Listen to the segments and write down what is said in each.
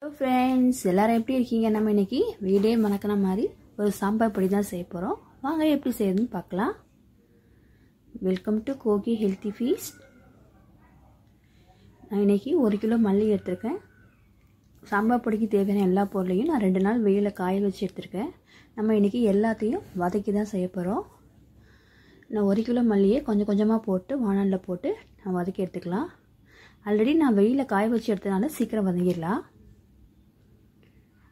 Hello friends, எல்லாரும் எப்படி இருக்கீங்க? நம்ம இன்னைக்கு வீடே மணக்கன மாதிரி ஒரு சாம்பார் பொடி தான் செய்ய போறோம். வாங்க எப்படி செய்யறதுன்னு பார்க்கலாம். வெல்கம் டு கோகி ஹெல்தி ஃபீஸ்ட். நான் இன்னைக்கு 1 கிலோ மல்லி எடுத்துர்க்கேன். சாம்பார் பொடிக்கு தேவையான எல்லா பொருளையும் நான் 2 நாள் வெயில்ல காய வச்சு எடுத்துர்க்கேன். நம்ம இன்னைக்கு எல்லாத்தையும் வதக்கி தான் செய்ய போறோம். நான் 1 கிலோ மல்லியை கொஞ்சம் கொஞ்சமா போட்டு வாணல்ல போட்டு நான் வதக்கி எடுத்துக்கலாம். ஆல்ரெடி நான் வெயில்ல காய வச்சு எடுத்ததால சீக்கிரம் வதங்கிடலாம்.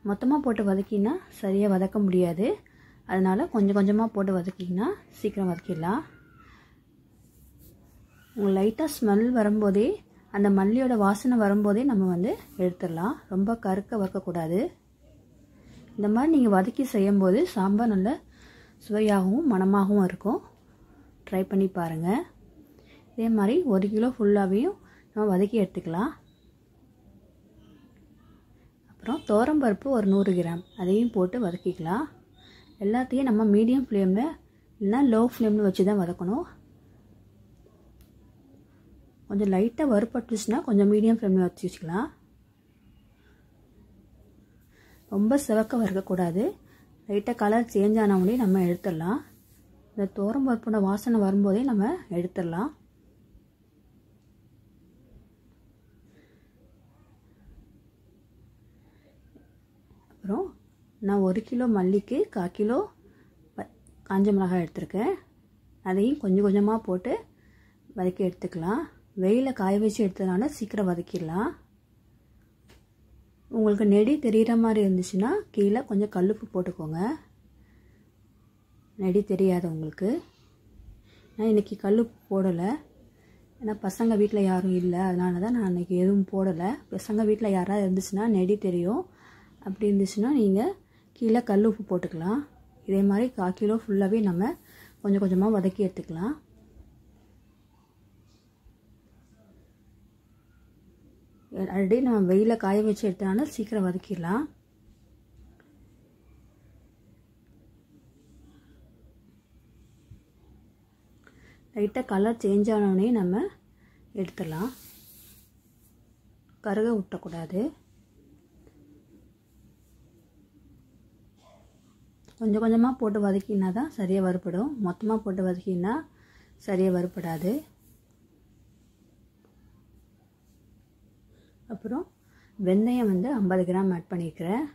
மொத்தமாக போட்டு வதக்கினா சரியாக வதக்க முடியாது. அதனால் கொஞ்சம் கொஞ்சமாக போட்டு வதக்கிங்கன்னா சீக்கிரம் வதக்கிடலாம். உங்களுக்கு லைட்டாக ஸ்மெல் வரும்போதே அந்த மல்லியோட வாசனை வரும்போதே நம்ம எடுத்துடலாம். ரொம்ப கருக்க வறுக்கக்கூடாது. இந்த மாதிரி நீங்கள் வதக்கி செய்யும்போது சாம்பார் நல்ல சுவையாகவும் மணமாகவும் இருக்கும். ட்ரை பண்ணி பாருங்கள். இதே மாதிரி 1 கிலோ ஃபுல்லாகவையும் நம்ம வதக்கி எடுத்துக்கலாம். அப்புறம் துவரம்பருப்பு ஒரு 100 கிராம் அதையும் போட்டு வதக்கிக்கலாம். எல்லாத்தையும் நம்ம மீடியம் ஃப்ளேமில் இல்லைனா லோ ஃப்ளேமில் வச்சு தான் வதக்கணும். கொஞ்சம் லைட்டாக வறுபட்டுச்சுன்னா கொஞ்சம் மீடியம் ஃப்ளேமில் வச்சுக்கலாம். ரொம்ப சிவக்க வறுக்கக்கூடாது. லைட்டாக கலர் சேஞ்ச் ஆன உடனே நம்ம எடுத்துடலாம். இந்த துவரம்பருப்போட வாசனை வரும்போதே நம்ம எடுத்துடலாம். அப்புறம் நான் 1 கிலோ மல்லிக்கு 1/4 கிலோ காஞ்ச மிளகாய் எடுத்துருக்கேன். அதையும் கொஞ்சம் கொஞ்சமாக போட்டு வதக்கி எடுத்துக்கலாம். வெயிலில் காய வச்சு எடுத்ததுனால சீக்கிரம் வதக்கிடலாம். உங்களுக்கு நெடி தெரிகிற மாதிரி இருந்துச்சுன்னா கீழே கொஞ்சம் கல்லுப்பு போட்டுக்கோங்க. நெடி தெரியாது உங்களுக்கு. நான் இன்றைக்கி கல்லுப்பு போடலை. ஏன்னா பசங்க வீட்டில் யாரும் இல்லை, அதனால தான் நான் இன்றைக்கி எதுவும் போடலை. பசங்க வீட்டில் யாராவது இருந்துச்சுன்னா நெடி தெரியும். அப்படி இருந்துச்சுன்னா நீங்கள் கீழே கல் உப்பு போட்டுக்கலாம். இதே மாதிரி 1/4 கிலோ ஃபுல்லாகவே நம்ம கொஞ்சம் கொஞ்சமாக வதக்கி எடுத்துக்கலாம். ஆல்ரெடி நம்ம வெயிலில் காய வச்சு எடுத்தனால சீக்கிரம் வதக்கிடலாம். லைட்டாக கலர் சேஞ்ச் ஆனோடனே நம்ம எடுத்துடலாம். கருக விட்டக்கூடாது. கொஞ்சம் கொஞ்சமாக போட்டு வதக்கினா தான் சரியாக வறுபடும். மொத்தமாக போட்டு வதக்கினா சரியாக வறுபடாது. அப்புறம் வெந்தயம் 50 கிராம் ஆட் பண்ணிக்கிறேன்.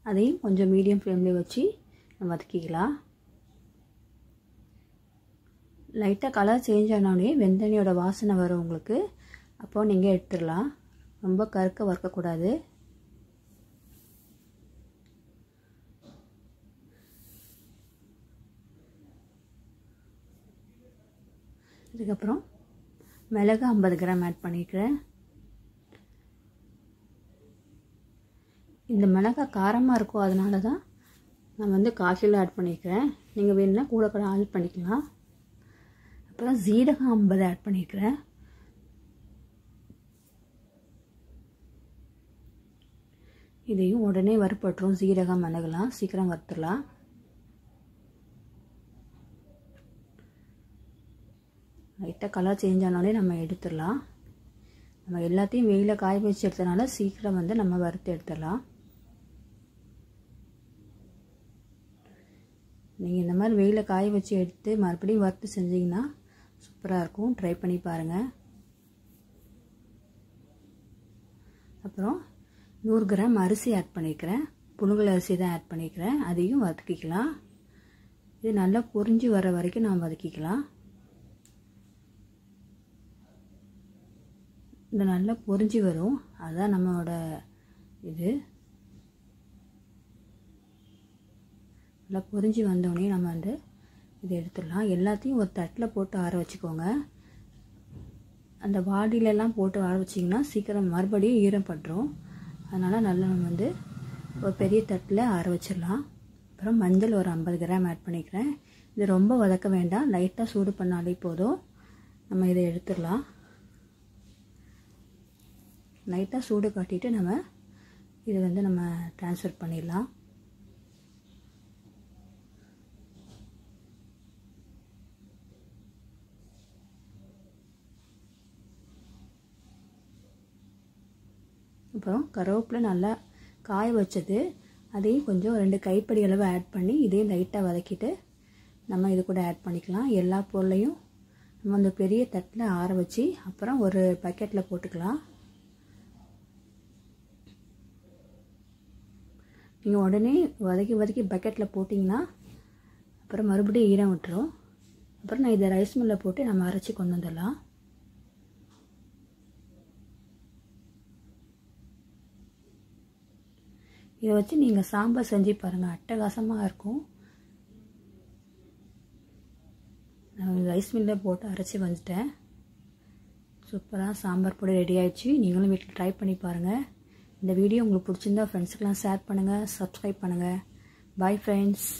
அதையும் கொஞ்சம் மீடியம் ஃப்ளேம்லேயே வச்சு வதக்கிக்கலாம். லைட்டாக கலர் சேஞ்ச் ஆனோடனே வெந்தயோட வாசனை வரும் உங்களுக்கு. அப்போது நீங்கள் எடுத்துடலாம். ரொம்ப கருக்க வறுக்கக்கூடாது. இதுக்கப்புறம் மிளகு 50 கிராம் ஆட் பண்ணிக்கிறேன். இந்த மிளகாய் காரமாக இருக்கும், அதனால தான் நான் 1/4 கிலோ ஆட் பண்ணிக்கிறேன். நீங்கள் வேணும்னா கூட கூட ஆட் பண்ணிக்கலாம். அப்புறம் சீரகம் 50 ஆட் பண்ணிக்கிறேன். இதையும் உடனே வறுபட்டுரும். சீரகம் மிளகுலாம் சீக்கிரம் வறுத்துடலாம். லைட்டாக கலர் சேஞ்ச் ஆனாலே நம்ம எடுத்துடலாம். நம்ம எல்லாத்தையும் வெயிலில் காய வச்சு எடுத்தனால சீக்கிரம் நம்ம வறுத்து எடுத்துடலாம். நீங்கள் இந்த மாதிரி வெயிலில் காய வச்சு எடுத்து மறுபடியும் வறுத்து செஞ்சிங்கன்னா சூப்பராக இருக்கும். ட்ரை பண்ணி பாருங்கள். அப்புறம் 100 கிராம் அரிசி ஆட் பண்ணிக்கிறேன். புழுங்கல் அரிசி தான் ஆட் பண்ணிக்கிறேன். அதையும் வதக்கிக்கலாம். இது நல்லா பொரிஞ்சு வர வரைக்கும் நாம் வதக்கிக்கலாம். இந்த நல்லா பொரிஞ்சு வரும், அதுதான் நம்மளோட இது. நல்லா பொரிஞ்சு வந்தோடனே நம்ம இதை எடுத்துடலாம். எல்லாத்தையும் ஒரு தட்டில் போட்டு ஆற வச்சுக்கோங்க. அந்த வாடியிலெல்லாம் போட்டு ஆற வச்சிங்கன்னா சீக்கிரம் மறுபடியும் ஈரம் பட்டுரும். அதனால் நல்லா நம்ம ஒரு பெரிய தட்டில் ஆற வச்சிடலாம். அப்புறம் மஞ்சள் ஒரு 50 கிராம் ஆட் பண்ணிக்கிறேன். இது ரொம்ப வதக்க வேண்டாம், லைட்டாக சூடு பண்ணாலே போதும். நம்ம இதை எடுத்துடலாம். லைட்டாக சூடு காட்டிட்டு நம்ம இதை நம்ம ட்ரான்ஸ்ஃபர் பண்ணிடலாம். அப்புறம் கருவேப்பிலை நல்லா காய வச்சது அதையும் கொஞ்சம் 2 கைப்பிடி அளவு ஆட் பண்ணி இதையும் லைட்டாக வதக்கிட்டு நம்ம இது கூட ஆட் பண்ணிக்கலாம். எல்லா பொருளையும் நம்ம அந்த பெரிய தட்டில் ஆற வச்சு அப்புறம் ஒரு பக்கெட்டில் போட்டுக்கலாம். நீங்கள் உடனே வதக்கி பக்கெட்டில் போட்டிங்கன்னா அப்புறம் மறுபடியும் ஈரம் விட்டுரும். அப்புறம் நான் இதை ரைஸ் மில்லில் போட்டு நம்ம அரைச்சி கொண்டு வந்துடலாம். இதை வச்சு நீங்கள் சாம்பார் செஞ்சு பாருங்கள், அட்டகாசமாக இருக்கும். நான் ரைஸ் மில்லில் போட்டு அரைச்சி வந்துட்டேன். சூப்பராக சாம்பார் பொடி ரெடி ஆகிடுச்சு. நீங்களும் வீட்டில் ட்ரை பண்ணி பாருங்கள். இந்த வீடியோ உங்களுக்கு பிடிச்சிருந்தா ஃப்ரெண்ட்ஸுக்கெல்லாம் ஷேர் பண்ணுங்கள், சப்ஸ்கிரைப் பண்ணுங்கள். Bye friends.